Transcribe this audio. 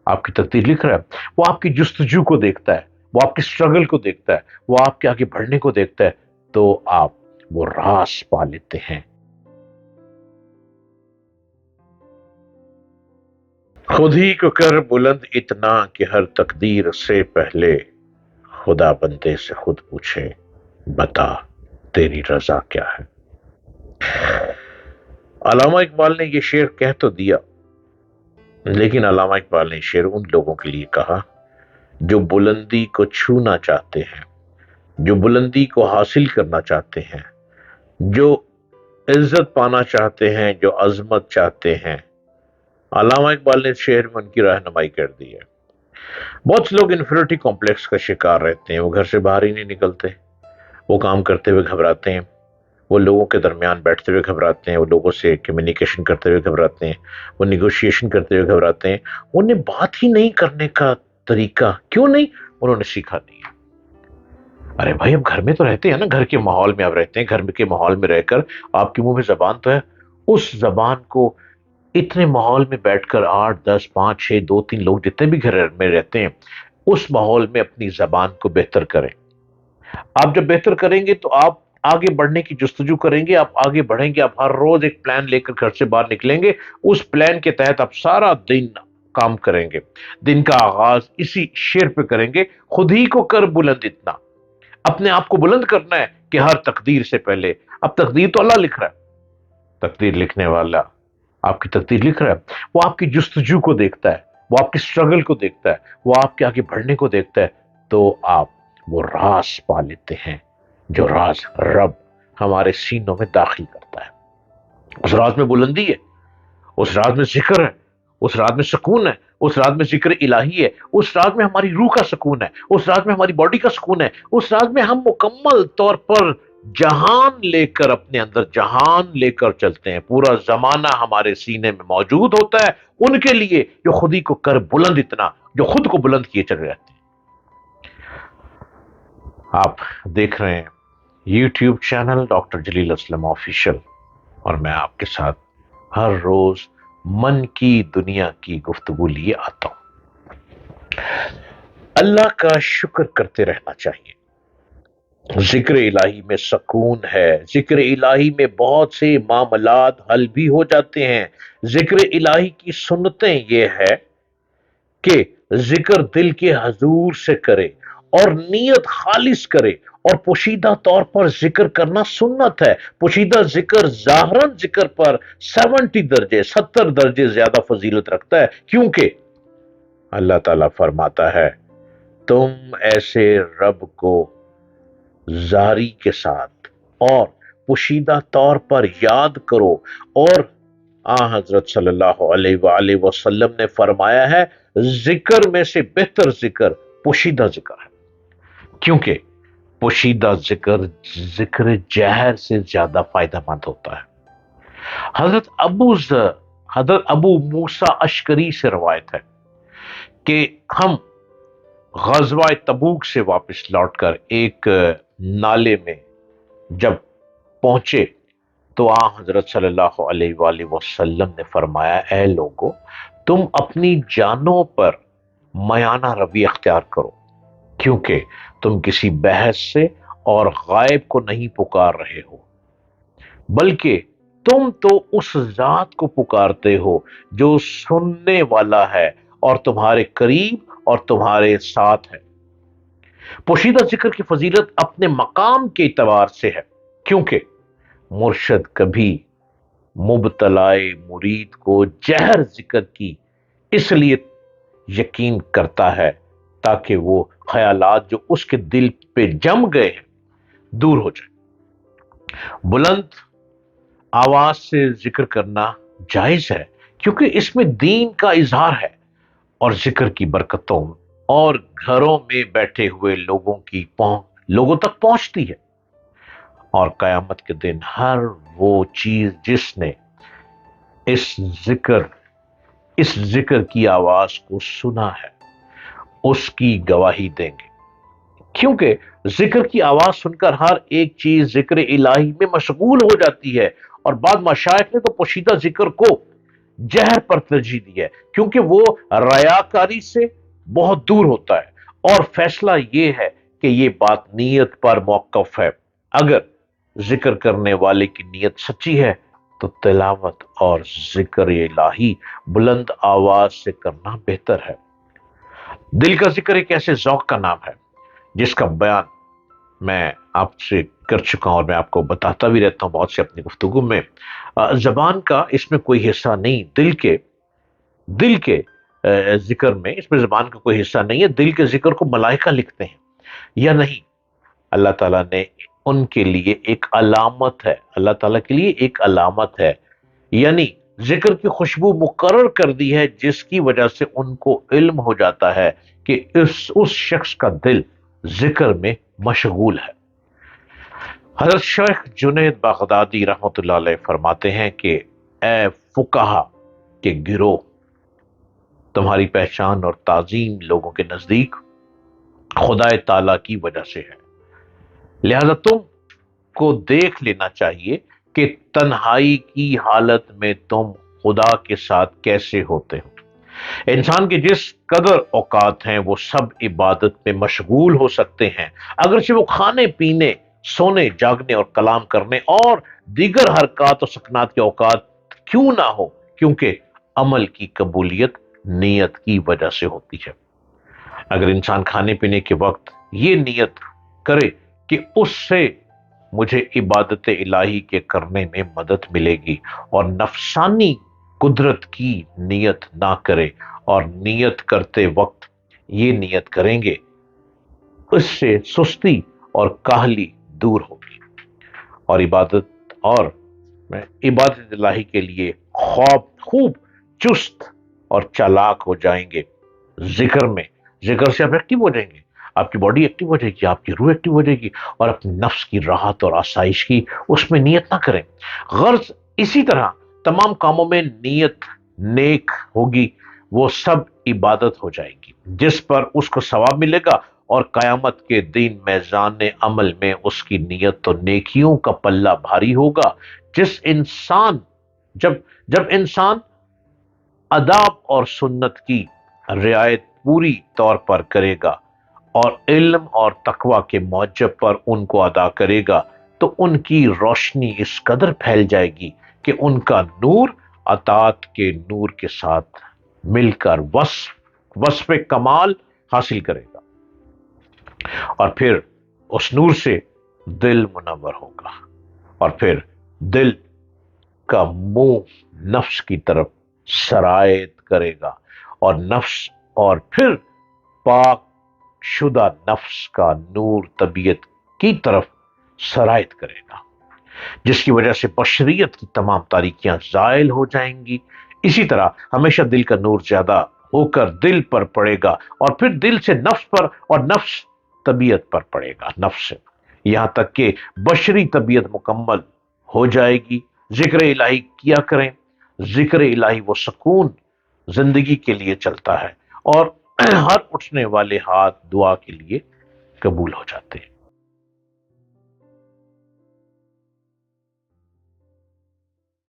آپ کی تقدیر لکھ رہا ہے، وہ آپ کی جستجو کو دیکھتا ہے، وہ آپ کی سٹرگل کو دیکھتا ہے، وہ آپ کے آگے بڑھنے کو دیکھتا ہے، تو آپ وہ راز پا لیتے ہیں۔ خود ہی کو کر بلند اتنا کہ ہر تقدیر سے پہلے خدا بندے سے خود پوچھے، بتا تیری رضا کیا ہے۔ علامہ اقبال نے یہ شعر کہہ تو دیا، لیکن علامہ اقبال نے شعر ان لوگوں کے لیے کہا جو بلندی کو چھونا چاہتے ہیں، جو بلندی کو حاصل کرنا چاہتے ہیں، جو عزت پانا چاہتے ہیں، جو عظمت چاہتے ہیں۔ علامہ اقبال نے شعر میں ان کی رہنمائی کر دی ہے۔ بہت سے لوگ انفیریٹی کمپلیکس کا شکار رہتے ہیں، وہ گھر سے باہر ہی نہیں نکلتے، وہ کام کرتے ہوئے گھبراتے ہیں، وہ لوگوں کے درمیان بیٹھتے ہوئے گھبراتے ہیں، وہ لوگوں سے کمیونیکیشن کرتے ہوئے گھبراتے ہیں، وہ نیگوشیشن کرتے ہوئے گھبراتے ہیں۔ انہیں بات ہی نہیں کرنے کا طریقہ کیوں نہیں انہوں نے سیکھا نہیں ہے۔ ارے بھائی، اب گھر میں تو رہتے ہیں نا، گھر کے ماحول میں آپ رہتے ہیں، گھر کے ماحول میں رہ کر آپ کے منہ میں زبان تو ہے، اس زبان کو اتنے ماحول میں بیٹھ کر 8 10 5 6 2 3 لوگ جتنے بھی گھر میں رہتے ہیں، اس ماحول میں اپنی زبان کو بہتر کریں۔ آپ جب بہتر کریں گے تو آپ آگے بڑھنے کی جستجو کریں گے، آپ آگے بڑھیں گے، آپ ہر روز ایک پلان لے کر گھر سے باہر نکلیں گے، اس پلان کے تحت آپ سارا دن کام کریں گے۔ دن کا آغاز اسی شعر پہ کریں گے، خود ہی کو کر بلند اتنا، اپنے آپ کو بلند کرنا ہے کہ ہر تقدیر سے پہلے۔ اب تقدیر تو اللہ لکھ رہا ہے، تقدیر لکھنے والا آپ کی تقدیر لکھ رہا ہے، وہ آپ کی جستجو کو دیکھتا ہے، وہ آپ کی سٹرگل کو دیکھتا ہے، وہ آپ کے آگے بڑھنے کو دیکھتا ہے، تو آپ وہ راز پا لیتے ہیں جو راز رب ہمارے سینوں میں داخل کرتا ہے۔ اس راز میں بلندی ہے، اس راز میں ذکر ہے، اس راز میں سکون ہے، اس راز میں ذکر الہی ہے، اس راز میں ہماری روح کا سکون ہے، اس راز میں ہماری باڈی کا سکون ہے، اس راز میں ہم مکمل طور پر جہان لے کر، اپنے اندر جہان لے کر چلتے ہیں۔ پورا زمانہ ہمارے سینے میں موجود ہوتا ہے ان کے لیے جو خود ہی کو کر بلند اتنا، جو خود کو بلند کیے چلے رہتے ہیں۔ آپ دیکھ رہے ہیں یوٹیوب چینل ڈاکٹر جلیل اسلم آفیشل، اور میں آپ کے ساتھ ہر روز من کی دنیا کی گفتگو لیے آتا ہوں۔ اللہ کا شکر کرتے رہنا چاہیے۔ ذکر الہی میں سکون ہے، ذکر الہی میں بہت سے معاملات حل بھی ہو جاتے ہیں۔ ذکر الہی کی سنتیں یہ ہے کہ ذکر دل کے حضور سے کرے اور نیت خالص کرے، اور پوشیدہ طور پر ذکر کرنا سنت ہے۔ پوشیدہ ذکر ظاہراً ذکر پر 70 درجے زیادہ فضیلت رکھتا ہے، کیونکہ اللہ تعالیٰ فرماتا ہے تم ایسے رب کو زاری کے ساتھ اور پوشیدہ طور پر یاد کرو، اور حضرت صلی اللہ علیہ وآلہ وسلم نے فرمایا ہے ذکر میں سے بہتر ذکر پوشیدہ ذکر ہے، کیونکہ پوشیدہ ذکر ذکر جہر سے زیادہ فائدہ مند ہوتا ہے۔ حضرت ابو موسیٰ اشکری سے روایت ہے کہ ہم غزوہ تبوک سے واپس لوٹ کر ایک نالے میں جب پہنچے تو حضرت صلی اللہ علیہ وآلہ وسلم نے فرمایا اے لوگو، تم اپنی جانوں پر میانہ روی اختیار کرو، کیونکہ تم کسی بحث سے اور غائب کو نہیں پکار رہے ہو، بلکہ تم تو اس ذات کو پکارتے ہو جو سننے والا ہے اور تمہارے قریب اور تمہارے ساتھ ہے۔ پوشیدہ ذکر کی فضیلت اپنے مقام کے اعتبار سے ہے، کیونکہ مرشد کبھی مبتلائے مرید کو جہر ذکر کی اس لیے یقین کرتا ہے تاکہ وہ خیالات جو اس کے دل پہ جم گئے ہیں دور ہو جائے۔ بلند آواز سے ذکر کرنا جائز ہے، کیونکہ اس میں دین کا اظہار ہے، اور ذکر کی برکتوں اور گھروں میں بیٹھے ہوئے لوگوں تک پہنچتی ہے، اور قیامت کے دن ہر وہ چیز جس نے اس ذکر کی آواز کو سنا ہے اس کی گواہی دیں گے، کیونکہ ذکر کی آواز سن کر ہر ایک چیز ذکر الہی میں مشغول ہو جاتی ہے۔ اور بعض مشائخ نے تو پوشیدہ ذکر کو جہر پر ترجیح دی ہے، کیونکہ وہ ریاکاری سے بہت دور ہوتا ہے، اور فیصلہ یہ ہے کہ یہ بات نیت پر موقف ہے۔ اگر ذکر کرنے والے کی نیت سچی ہے تو تلاوت اور ذکر الہی بلند آواز سے کرنا بہتر ہے۔ دل کا ذکر ایک ایسے ذوق کا نام ہے جس کا بیان میں آپ سے کر چکا ہوں، اور میں آپ کو بتاتا بھی رہتا ہوں بہت سے اپنی گفتگو میں۔ زبان کا اس میں کوئی حصہ نہیں، دل کے ذکر میں اس میں زبان کا کوئی حصہ نہیں ہے۔ دل کے ذکر کو ملائکہ لکھتے ہیں یا نہیں، اللہ تعالیٰ نے ان کے لیے ایک علامت ہے، اللہ تعالیٰ کے لیے ایک علامت ہے، یعنی ذکر کی خوشبو مقرر کر دی ہے، جس کی وجہ سے ان کو علم ہو جاتا ہے کہ اس شخص کا دل ذکر میں مشغول ہے۔ حضرت شیخ جنید بغدادی رحمۃ اللہ علیہ فرماتے ہیں کہ اے فقہا کے گروہ، تمہاری پہچان اور تعظیم لوگوں کے نزدیک خدا تعالی کی وجہ سے ہے، لہذا تم کو دیکھ لینا چاہیے کہ تنہائی کی حالت میں تم خدا کے ساتھ کیسے ہوتے ہو۔ انسان کے جس قدر اوقات ہیں وہ سب عبادت میں مشغول ہو سکتے ہیں، اگرچہ وہ کھانے پینے، سونے جاگنے اور کلام کرنے اور دیگر حرکات اور سکنات کے اوقات کیوں نہ ہو، کیونکہ عمل کی قبولیت نیت کی وجہ سے ہوتی ہے۔ اگر انسان کھانے پینے کے وقت یہ نیت کرے کہ اس سے مجھے عبادت الہی کے کرنے میں مدد ملے گی، اور نفسانی قدرت کی نیت نہ کرے، اور نیت کرتے وقت یہ نیت کریں گے، اس سے سستی اور کاہلی دور ہوگی، اور عبادت الہی کے لیے خوب چست اور چالاک ہو جائیں گے۔ ذکر سے آپ ایکٹیو ہو جائیں گے، آپ کی باڈی ایکٹیو ہو جائے گی، آپ کی روح ایکٹیو ہو جائے گی، اور اپنے نفس کی راحت اور آسائش کی اس میں نیت نہ کریں۔ غرض اسی طرح تمام کاموں میں نیت نیک ہوگی، وہ سب عبادت ہو جائے گی، جس پر اس کو ثواب ملے گا، اور قیامت کے دن میزان عمل میں اس کی نیت تو نیکیوں کا پلہ بھاری ہوگا۔ جب انسان آداب اور سنت کی رعایت پوری طور پر کرے گا اور علم اور تقوی کے موجب پر ان کو ادا کرے گا، تو ان کی روشنی اس قدر پھیل جائے گی کہ ان کا نور اطاعت کے نور کے ساتھ مل کر وصف کمال حاصل کرے گا، اور پھر اس نور سے دل منور ہوگا، اور پھر دل کا منہ نفس کی طرف سرایت کرے گا، اور پھر پاک شدہ نفس کا نور طبیعت کی طرف سرایت کرے گا، جس کی وجہ سے بشریت کی تمام تاریکیاں زائل ہو جائیں گی۔ اسی طرح ہمیشہ دل کا نور زیادہ ہو کر دل پر پڑے گا، اور پھر دل سے نفس پر، اور نفس طبیعت پر پڑے گا، نفس سے، یہاں تک کہ بشری طبیعت مکمل ہو جائے گی۔ ذکر الہی کیا کریں، ذکر الہی وہ سکون زندگی کے لیے چلتا ہے، اور ہر اٹھنے والے ہاتھ دعا کے لیے قبول ہو جاتے ہیں۔